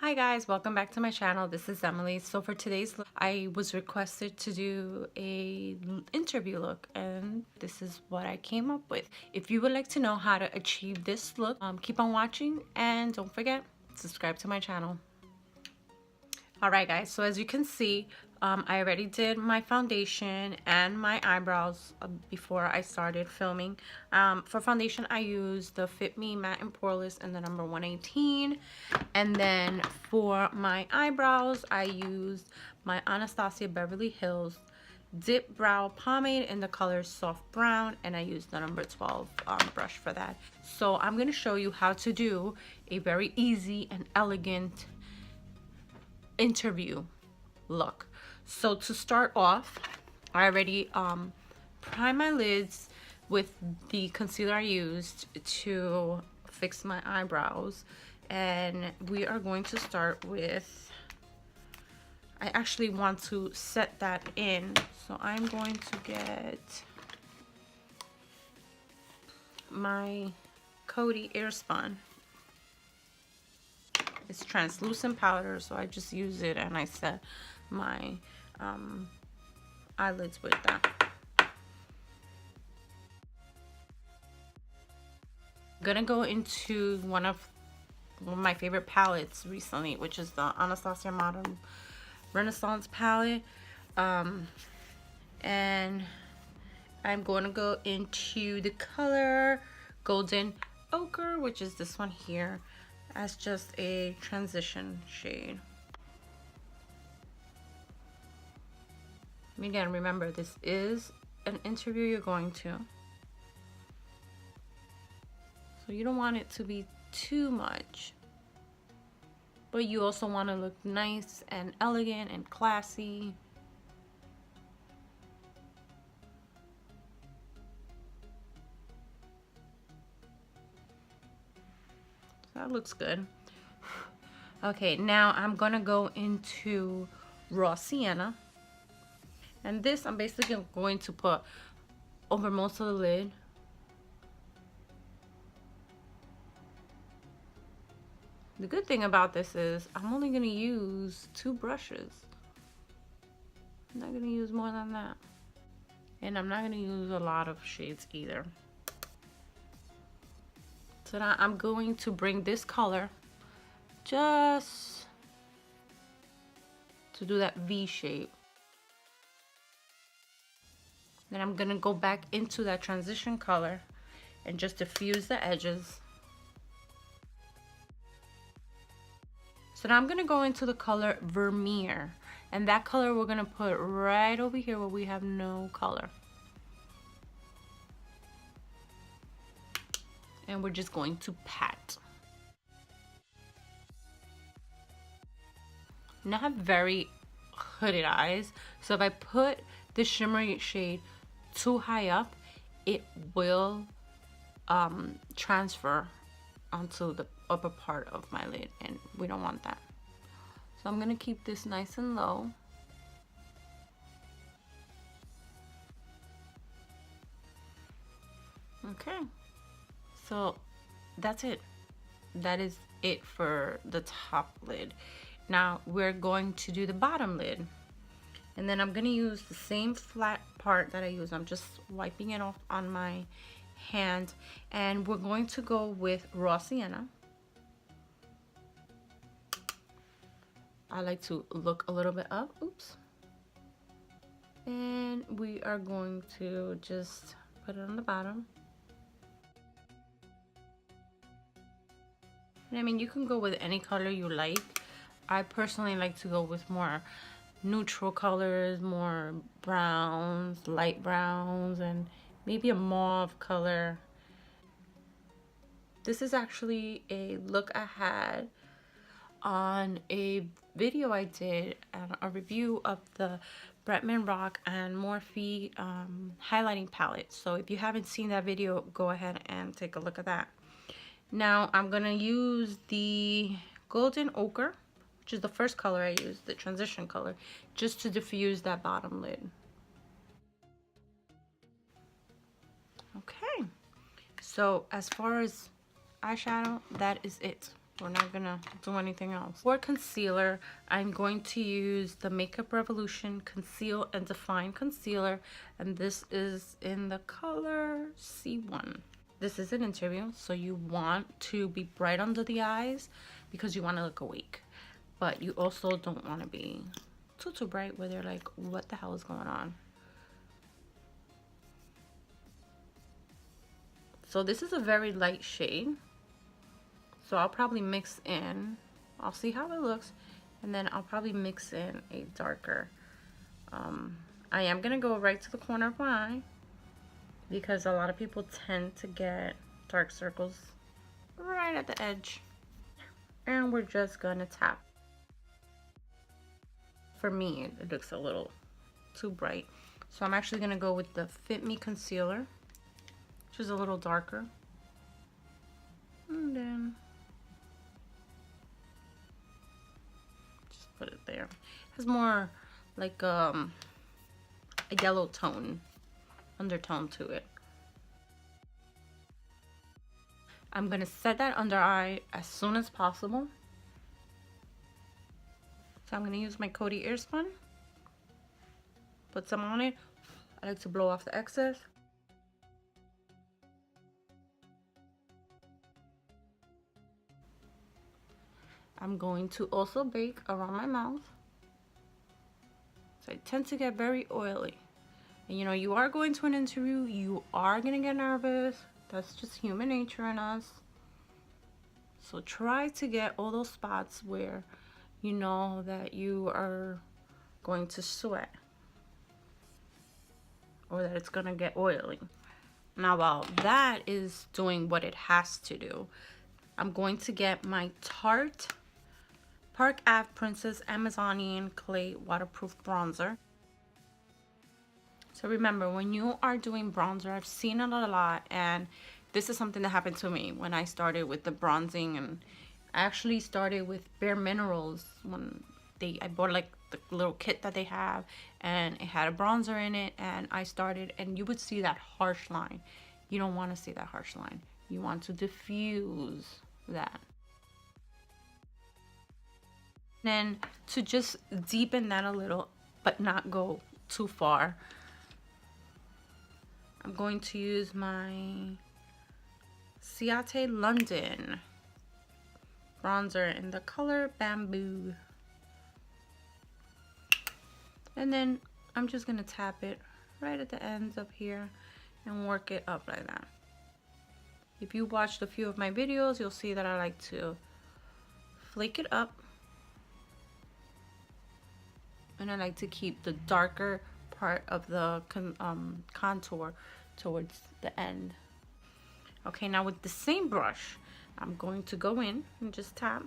Hi guys, welcome back to my channel. This is Emily. So for today's look, I was requested to do a interview look and this is what I came up with. If you would like to know how to achieve this look, keep on watching and don't forget, subscribe to my channel. Alright guys, so as you can see, I already did my foundation and my eyebrows before I started filming. For foundation, I used the Fit Me Matte and Poreless in the number 118. And then for my eyebrows, I used my Anastasia Beverly Hills Dip Brow Pomade in the color Soft Brown. And I used the number 12 brush for that. So I'm going to show you how to do a very easy and elegant interview look. So to start off, I already primed my lids with the concealer I used to fix my eyebrows, and we are going to start with, I actually want to set that in, so I'm going to get my Coty Airspun. It's translucent powder, so I just use it and I set my eyelids with that. I'm gonna go into one of my favorite palettes recently, which is the Anastasia Modern Renaissance palette, and I'm going to go into the color Golden Ochre, which is this one here, as just a transition shade. Again, remember, this is an interview you're going to, so you don't want it to be too much, but you also want to look nice and elegant and classy. That looks good. Okay, now I'm gonna go into Raw Sienna, and this I'm basically going to put over most of the lid. The good thing about this is I'm only gonna use 2 brushes. I'm not gonna use more than that, and I'm not gonna use a lot of shades either. So now I'm going to bring this color just to do that V shape. Then I'm gonna go back into that transition color and just diffuse the edges. So now I'm gonna go into the color Vermeer, and that color we're gonna put right over here where we have no color. And we're just going to pat. Now I have very hooded eyes, so if I put the shimmery shade too high up, it will transfer onto the upper part of my lid, and we don't want that. So I'm gonna keep this nice and low. Okay, so that's it. That is it for the top lid. Now we're going to do the bottom lid, and then I'm gonna use the same flat part that I use. I'm just wiping it off on my hand, and we're going to go with Raw Sienna. I like to look a little bit up, oops, and we are going to just put it on the bottom. And I mean, you can go with any color you like. I personally like to go with more neutral colors, more browns, light browns, and maybe a mauve color. This is actually a look I had on a video I did, a review of the Bretman Rock and Morphe highlighting palette. So if you haven't seen that video, go ahead and take a look at that. Now I'm gonna use the Golden Ochre, which is the first color I used, the transition color, just to diffuse that bottom lid. Okay, so as far as eyeshadow, that is it. We're not gonna do anything else. For concealer, I'm going to use the Makeup Revolution Conceal and Define Concealer, and this is in the color C1. This is an interview, so you want to be bright under the eyes because you want to look awake, but you also don't want to be too bright where they're like, what the hell is going on? So this is a very light shade, so I'll probably mix in, I'll see how it looks, and then I'll probably mix in a darker. I am gonna go right to the corner of my eye because a lot of people tend to get dark circles right at the edge, and we're just gonna tap. For me, it looks a little too bright, so I'm actually gonna go with the Fit Me concealer, which is a little darker, and then just put it there. It has more like a yellow tone, undertone to it. I'm gonna set that under eye as soon as possible. So I'm gonna use my Coty Airspun, put some on it. I like to blow off the excess. I'm going to also bake around my mouth. So I tend to get very oily. And you know, you are going to an interview, you are gonna get nervous. That's just human nature in us. So try to get all those spots where you know that you are going to sweat or that it's gonna get oily. Now while that is doing what it has to do, I'm going to get my Tarte Park Ave Princess Amazonian Clay Waterproof Bronzer. So remember, when you are doing bronzer, I've seen it a lot, and this is something that happened to me when I started with the bronzing, and I actually started with Bare Minerals when I bought like the little kit that they have, and it had a bronzer in it, and I started, and you would see that harsh line. You don't want to see that harsh line. You want to diffuse that. Then to just deepen that a little, but not go too far, I'm going to use my Ciate London bronzer in the color Bamboo. And then I'm just gonna tap it right at the ends up here and work it up like that. If you watched a few of my videos, you'll see that I like to flake it up, and I like to keep the darker part of the contour towards the end. Okay, now with the same brush, I'm going to go in and just tap,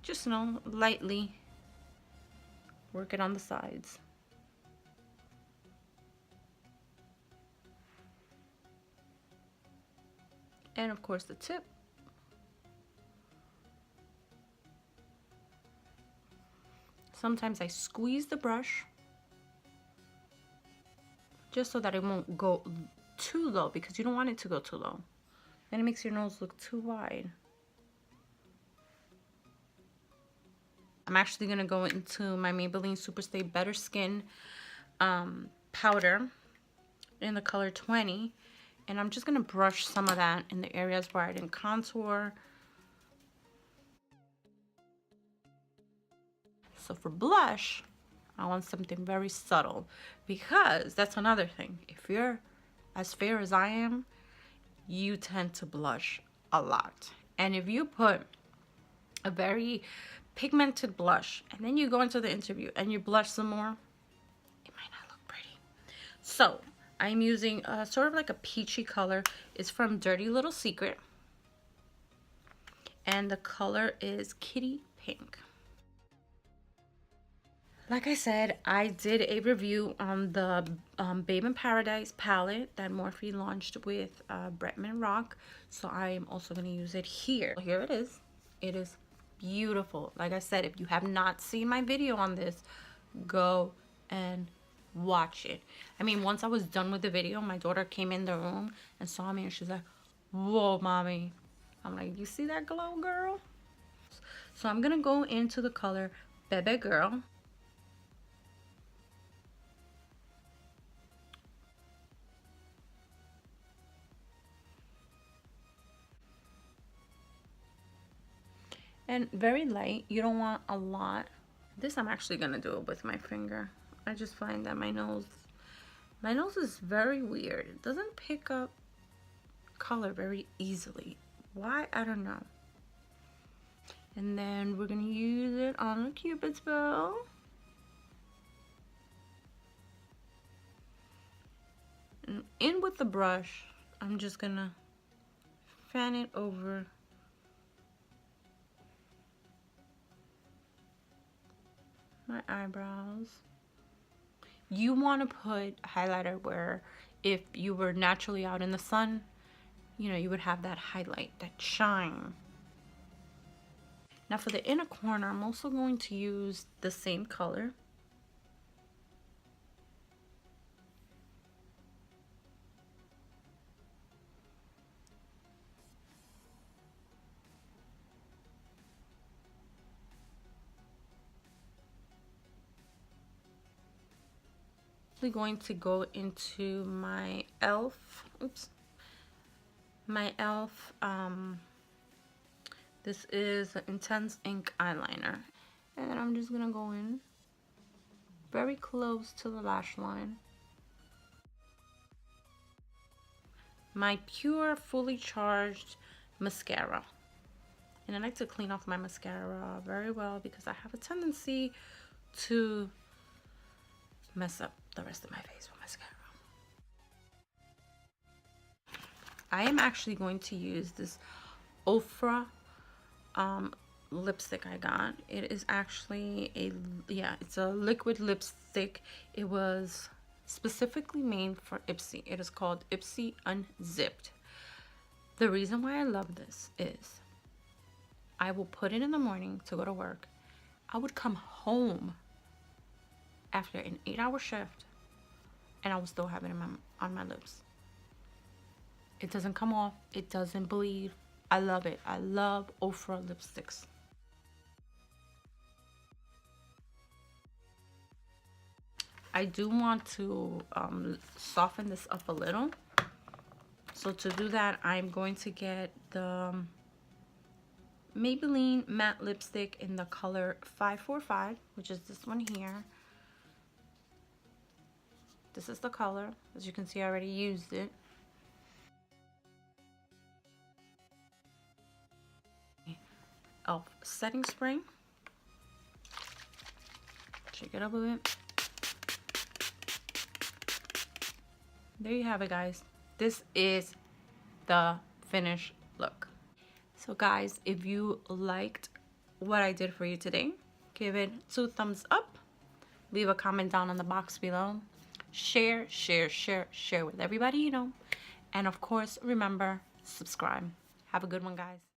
just, you know, lightly work it on the sides. And of course the tip. Sometimes I squeeze the brush just so that it won't go too low, because you don't want it to go too low. Then it makes your nose look too wide. I'm actually gonna go into my Maybelline Superstay Better Skin powder in the color 20, and I'm just gonna brush some of that in the areas where I didn't contour. So for blush, I want something very subtle, because that's another thing. If you're as fair as I am, you tend to blush a lot. And if you put a very pigmented blush and then you go into the interview and you blush some more, it might not look pretty. So I'm using sort of like a peachy color. It's from Dirty Little Secret, and the color is Kitty Pink. Like I said, I did a review on the Babe in Paradise palette that Morphe launched with Bretman Rock, so I am also going to use it here. Here it is. It is beautiful. Like I said, if you have not seen my video on this, go and watch it. I mean, once I was done with the video, my daughter came in the room and saw me, and she's like, "Whoa, mommy." I'm like, "You see that glow, girl?" So I'm gonna go into the color Bebe Girl. And very light, you don't want a lot. This I'm actually gonna do it with my finger. I just find that my nose is very weird. It doesn't pick up color very easily. Why? I don't know. And then we're gonna use it on a Cupid's bow. And in with the brush, I'm just gonna fan it over my eyebrows. You want to put highlighter where if you were naturally out in the sun, you know, you would have that highlight, that shine. Now for the inner corner, I'm also going to use the same color. Going to go into my e.l.f. This is an intense ink eyeliner, and then I'm just gonna go in very close to the lash line. My pure fully charged mascara, and I like to clean off my mascara very well because I have a tendency to mess up the rest of my face with mascara. I am actually going to use this Ofra lipstick I got. It is actually it's a liquid lipstick. It was specifically made for Ipsy. It is called Ipsy Unzipped. The reason why I love this is I will put it in the morning to go to work. I would come home after an 8-hour shift and I will still have it on my lips. It doesn't come off. It doesn't bleed. I love it. I love Ofra lipsticks. I do want to soften this up a little. So to do that, I'm going to get the Maybelline matte lipstick in the color 545, which is this one here. This is the color. As you can see, I already used it. E.l.f. setting spray. Shake it up a bit. There you have it, guys. This is the finished look. So guys, if you liked what I did for you today, give it 2 thumbs up. Leave a comment down in the box below. Share with everybody you know. And of course, remember, subscribe. Have a good one, guys.